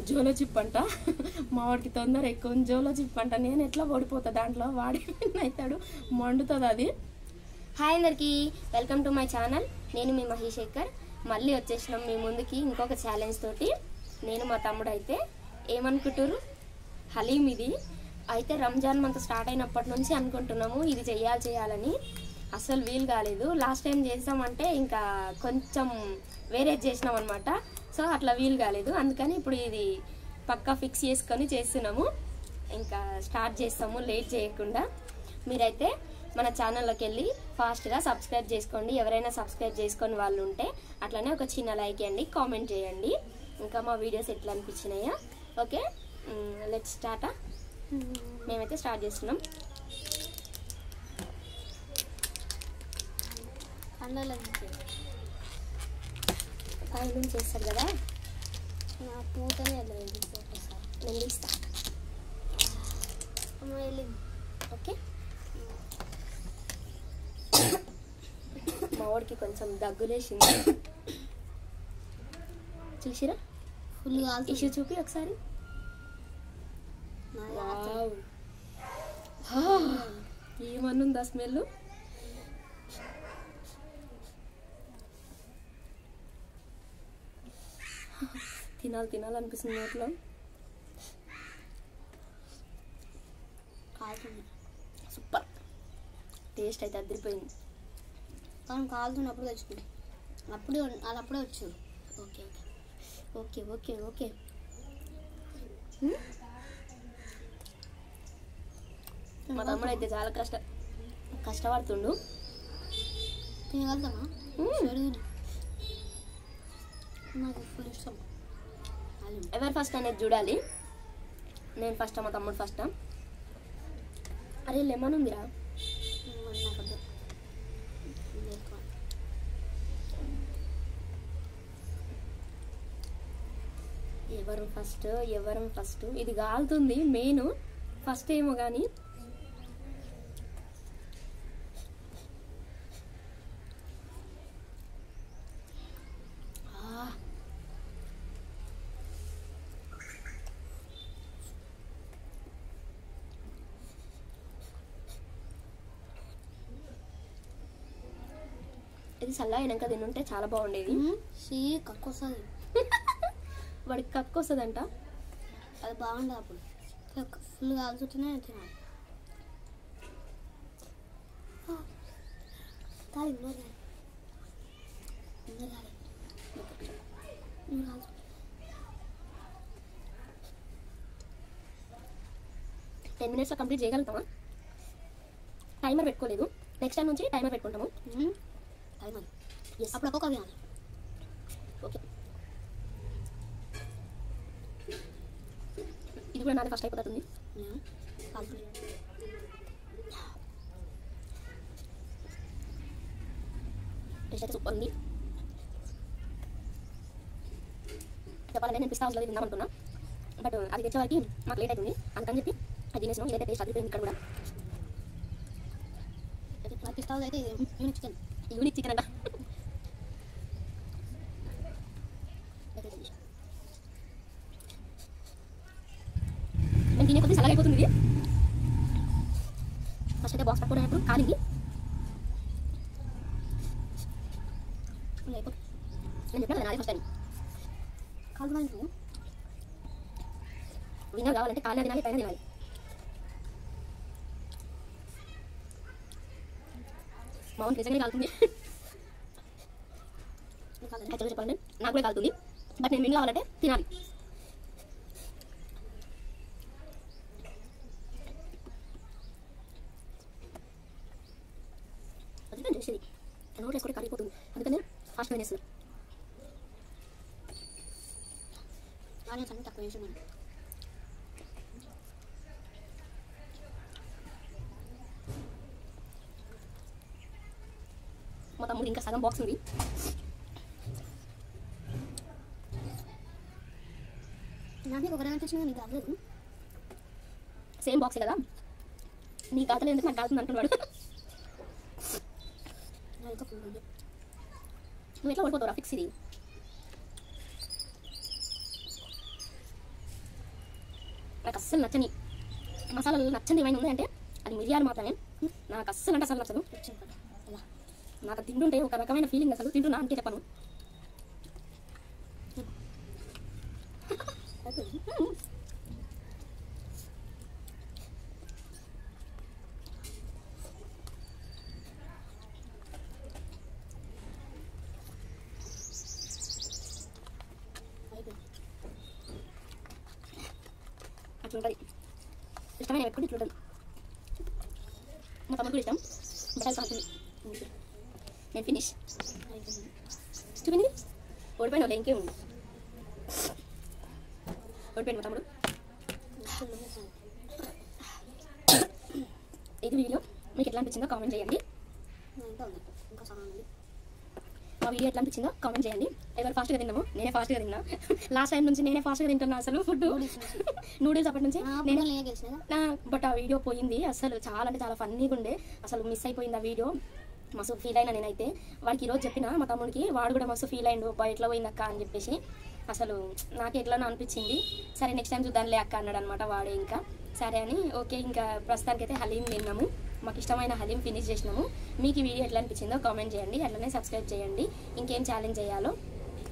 జోలో chip అంట. మా వాడికి తొందర ఎక్కువ జోలో చిప్ అంట. నేను ఎట్లా ఓడిపోతా దాంట్లో, వాడి అవుతాడు, మండుతుంది అది. హాయ్ అందరికి, వెల్కమ్ టు మై ఛానల్. నేను మీ మహేశేఖర్. మళ్ళీ వచ్చేసినాం మీ ముందుకి ఇంకొక ఛాలెంజ్ తోటి. నేను మా తమ్ముడు అయితే ఏమనుకుంటారు, హలీం ఇది అయితే రంజాన్ మంత్ స్టార్ట్ అయినప్పటి నుంచి అనుకుంటున్నాము ఇది చేయాలని. అసలు వీలు కాలేదు. లాస్ట్ టైం చేసామంటే ఇంకా కొంచెం వేరేది చేసినాం అనమాట. సో అట్లా వీలు కాలేదు. అందుకని ఇప్పుడు ఇది పక్కా ఫిక్స్ చేసుకొని చేస్తున్నాము. ఇంకా స్టార్ట్ చేస్తాము లేట్ చేయకుండా. మీరైతే మన ఛానల్లోకి వెళ్ళి ఫాస్ట్గా సబ్స్క్రైబ్ చేసుకోండి. ఎవరైనా సబ్స్క్రైబ్ చేసుకొని వాళ్ళు ఉంటే అట్లనే ఒక చిన్న లైక్ ఇవ్వండి, కామెంట్ చేయండి. ఇంకా మా వీడియోస్ ఎట్లా అనిపించినాయా. Okay, let's start. మేమైతే స్టార్ట్ చేస్తున్నాం. పై నుంచి చేస్తారు కదా, నేను ఇస్తా. ఓకే, మా వాడికి కొంచెం దగ్గులేసింది. చూసిరా ఫుల్ ఇష్యూ చూపి ఒకసారి. ఏమన్నుందా స్మెల్. తినాలనిపిస్తుంది నోట్లో. సూపర్ టేస్ట్ అయితే అదిరిపోయింది. కానీ కాలుతున్నప్పుడు తెచ్చుకుంది, అప్పుడే అప్పుడే వచ్చు. Okay okay okay okay. మా తమ్ముడు అయితే చాలా కష్టపడుతుండు. తినగలుగుతామా? నాకు ఫుల్ ఇష్టం. ఎవరు ఫస్ట్ అనేది చూడాలి. నేను ఫస్ట్, మా తమ్ముడు ఫస్ట్. అరే లెమన్ ఉందిరా. ఎవరం ఫస్ట్ ఇది కాలుతుంది మెయిన్. ఫస్ట్ ఏమో కానీ ఇది చల్లగా అయినాక తినుంటే చాలా బాగుండేది. కక్కు వస్తుంది, వాడికి కక్కు వస్తుందంట. అది బాగుండదు. అప్పుడు ఫుల్ కాల్చుతూనే తినాలి. టెన్ మినిట్స్లో కంప్లీట్ చేయగలుగుతామా? టైమర్ పెట్టుకోలేదు. నెక్స్ట్ టైం నుంచి టైమర్ పెట్టుకుంటాము. టైమర్ అప్పుడు ఒక్కొక్క వినాలి. ఓకే, ఇది కూడా నాది ఫస్ట్ అయిపోతుంది. టేస్ట్ అయితే సూపర్ ఉంది. చెప్పాలంటే నేను పిస్తా హౌస్లో తిందామనుకున్నా, బట్ అది తెచ్చేవారికి మాకు లేట్ అవుతుంది. అందుకని చెప్పి అది తినేసినాం. ఇదైతే టేస్ట్ అదిరిపోయింది. ఇక్కడ కూడా పిస్తా హౌస్ అయితే యూనిక్ చికెన్ అంట. నేను తినే కొద్దిగా చల్లగా అయిపోతుంది ఇది. ఫస్ట్ అయితే బాక్స్ పట్టుకునేటప్పుడు కాలింది. నేను చెప్పినా నాదే ఫస్ట్ అని. కాలుతున్నాను. విన్నర్ కావాలంటే కాళ్ళ తినాలి, పైన తినాలి. మా వానికి నిజంగానే కాలుతుంది. యాక్చువల్గా చెప్పాలంటే నాకు కూడా కాలుతుంది, బట్ నేను విన్ కావాలంటే తినాలి. అది చేసేది నోట్ వేసుకుంటే కరిగిపోతుంది. అందుకనే ఫాస్ట్గా వేస్తున్నాను. ఆనియన్స్ అన్నీ తక్కువ వేసి నేను మా తమ్ముడు ఇంకా సగం బాక్స్ ఉంది. నాకు ఒక రకం తెచ్చిన నీకు కాలేదు. సేమ్ బాక్సే కదా, నీ కాతలేదు ఎందుకు నాకు కాలుతుంది అంటున్నాడు. నువ్వు ఎట్లా ఓడిపోతావురా? ఫిక్స్ ఇది. నాకు అస్సలు నచ్చని మసాలాలు నచ్చని ఏమైనా ఉన్నాయంటే అది మిరియాలు మాత్రమే. నాకు అస్సలు అంటే అసలు నచ్చదు. నాకు తింటుంటే ఒక రకమైన ఫీలింగ్, అసలు తింటున్నా అంటే చెప్పను. అట్లుంటుంది ఇష్టమైన పెట్టుకుని ఇట్లుంటుంది. మా తమ్ముడు కూడా ఇష్టం. బెటర్ సాగుతుంది. నేను ఫినిష్ చూపింది ఓడిపోయిన వాళ్ళు ఇంకేం ఉంది. ఓడిపోయింది మా తమ్ముడు. ఇది వీడియో మీకు ఎట్లా అనిపించిందో కామెంట్ చేయండి. మా వీడియో ఎట్లా అనిపించిందో కామెంట్ చేయండి. ఎవరు ఫాస్ట్గా తిన్నాము? నేనే ఫాస్ట్గా తిన్నా. లాస్ట్ టైం నుంచి నేనే ఫాస్ట్గా తింటున్నా అసలు ఫుడ్. నూడిల్స్ అప్పటి నుంచి బట్ ఆ వీడియో పోయింది. అసలు చాలా అంటే చాలా ఫన్నీగా ఉండే. అసలు మిస్ అయిపోయింది ఆ వీడియో. మస్తు ఫీల్ అయినా నేనైతే. వాడికి ఈరోజు చెప్పిన మా తమ్ముడికి, వాడు కూడా మస్తు ఫీల్ అయ్యిండు, ఎట్లా పోయింది అక్క అని చెప్పేసి. అసలు నాకు ఎట్లనో అనిపించింది. సరే నెక్స్ట్ టైం చూద్దాంలే అక్క అన్నాడు అనమాట వాడే. ఇంకా సరే అని ఓకే, ఇంకా ప్రస్తుతానికైతే హలీం తిన్నాము. మాకు ఇష్టమైన హలీం ఫినిష్ చేసినాము. మీకు ఈ వీడియో ఎట్లా అనిపించిందో కామెంట్ చేయండి. అట్లనే సబ్స్క్రైబ్ చేయండి. ఇంకేం ఛాలెంజ్ చేయాలో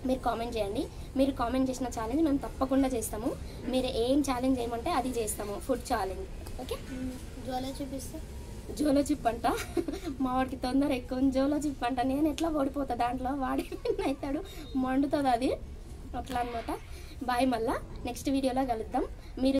మీరు కామెంట్ చేయండి. మీరు కామెంట్ చేసిన ఛాలెంజ్ మేము తప్పకుండా చేస్తాము. మీరు ఏం ఛాలెంజ్ చేయమంటే అది చేస్తాము. Food challenge. ఓకే, జోలో చూపిస్తా. జోలో చిప్ అంట. మా వాడికి తొందర ఎక్కువ. జోలో చిప్ అంట. నేను ఎట్లా ఓడిపోతా దాంట్లో, వాడి అవుతాడు, మండుతుంది అది. అట్లా అనమాట. బాయ్, మళ్ళీ నెక్స్ట్ వీడియోలో కలుద్దాం. మీరు